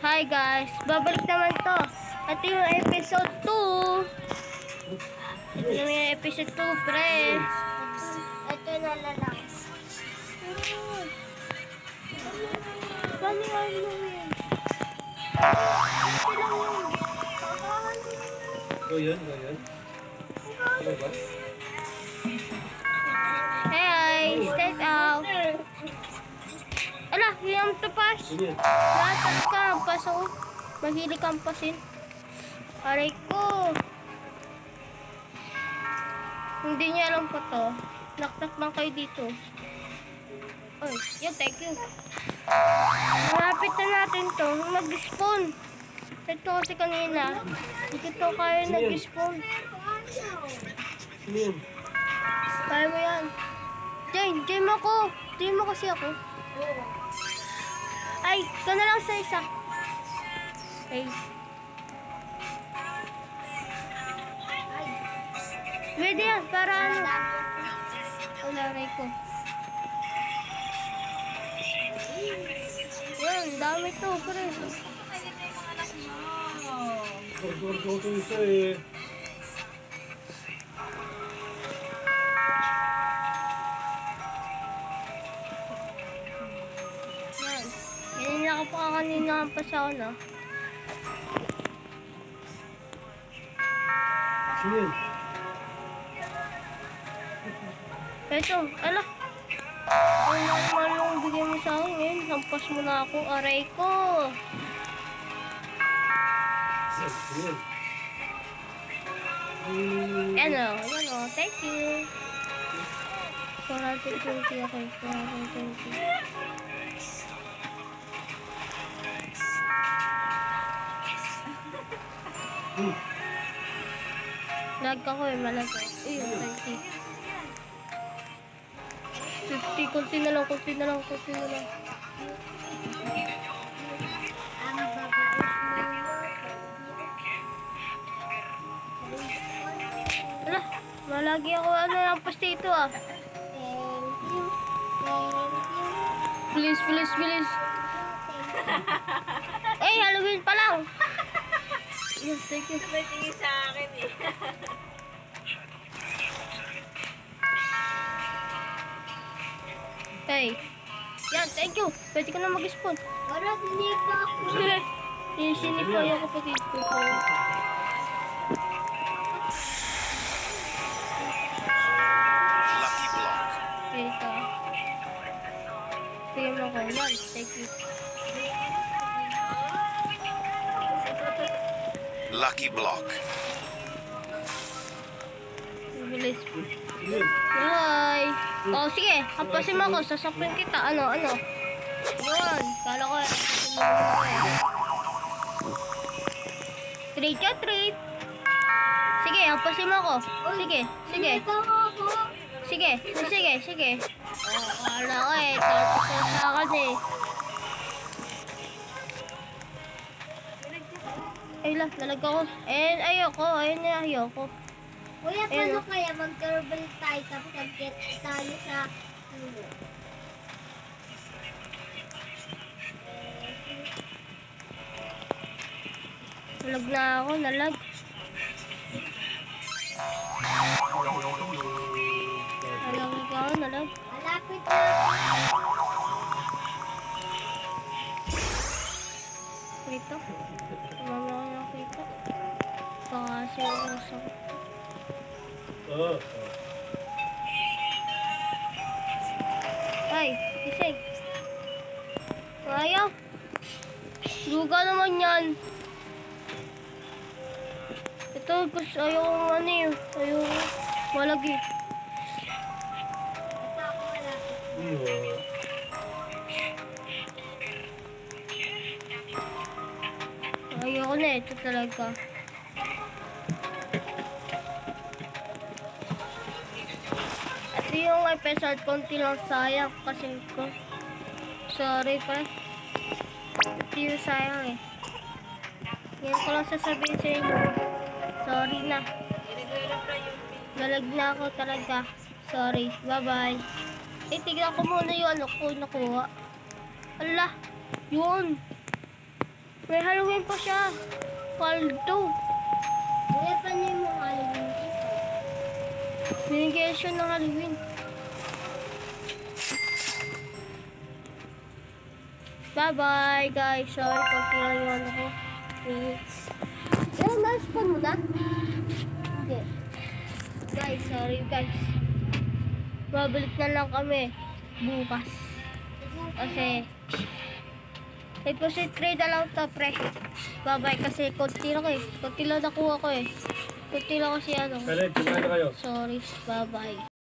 Hi guys, babalik naman to. Ito yung episode 2. Ito yung episode 2, pre. Ito na lang. Paano nga yun? Ito lang yun. Yun. Ano ba? Hey, step out. Ala, yung tapas. Lahat ka, paso. Mahilig kang pasin. Aray ko. Hindi niya alam pa to. Naktak lang kayo dito. Ay, yun, thank you. Malapit na natin to. Mag-spawn. Ito kasi kanina. Hindi to kaya nag-spawn. Kaya mo yan. Jane ako. Jane mo kasi ako. Ay, ito na lang sa isa. Ay. Pwede yan, para ano. Ularay ko. Yan, dami to, pre. Gordo ko isa eh. Yan. Ganyan ako pa kanina pa siya ako, no? Sino yun? Ito, ala. Ang normal yung bigay mo sa akin ngayon. Hampas mo na ako, aray ko. Sino yun? Ano, thank you. 420 ako, 420. Lag ako eh, malag ako. Uy, 30. 50, kunti na lang. Ala, malagi ako ang post dito ah. Please. Eh, Halloween pa lang. Yes, thank you. Tingin sa akin eh. Hey. Yan, thank you. Pwede ka na mag-spawn. Wala, sinipa ako. Sinipa yung kapatid ko. Lucky Block. Ito. Sige mo ko. Yan, thank you. Lucky Block. Bilis. Hi. Oh, sige. Hapasin mo ako. Sasapin kita. Ano? Yun. Kala ko. Treat. Sige, hapasin mo ako. Sige. Oh, kala ko eh. Tapos ko sa akin eh. Ay lang, nalag ako. Ayoko. Kuya, paano kaya mag-turble tayo tapos mag-get tayo sa ulo? Nalag na ako, nalag. Nalag. Malapit na. Krito. Tumama ko ng krito. Pakasi ako sa... Ay, isig. Ayaw. Luga naman yan. Ito, gusto ayaw malagi. Ito ako malapit. Ayoko na, ito talaga. Ito yung episode, konti lang sayang kasi ko. Sorry pa. Ito yung sayang eh. Yan ko lang sasabihin sa inyo. Sorry na. Galag na ako talaga. Sorry. Bye-bye. Eh, tignan ko muna yung ano ko nakuha. Ala, yun. May Halloween pa siya. Paldo. Kuya, paano yung mga Halloween dito? Binigyan siya ng Halloween. Bye-bye, guys. Sorry kung pinayuan ako. Please. Pero na-spawn mo na? Hindi. Guys, sorry guys. Babalik na lang kami bukas. Kasi deposit trade na lang to, pre. Bye-bye kasi konti lang eh. Konti lang nakuha ko eh. Konti lang kasi ano. Khaled, kumain na kayo. Sorry. Bye-bye.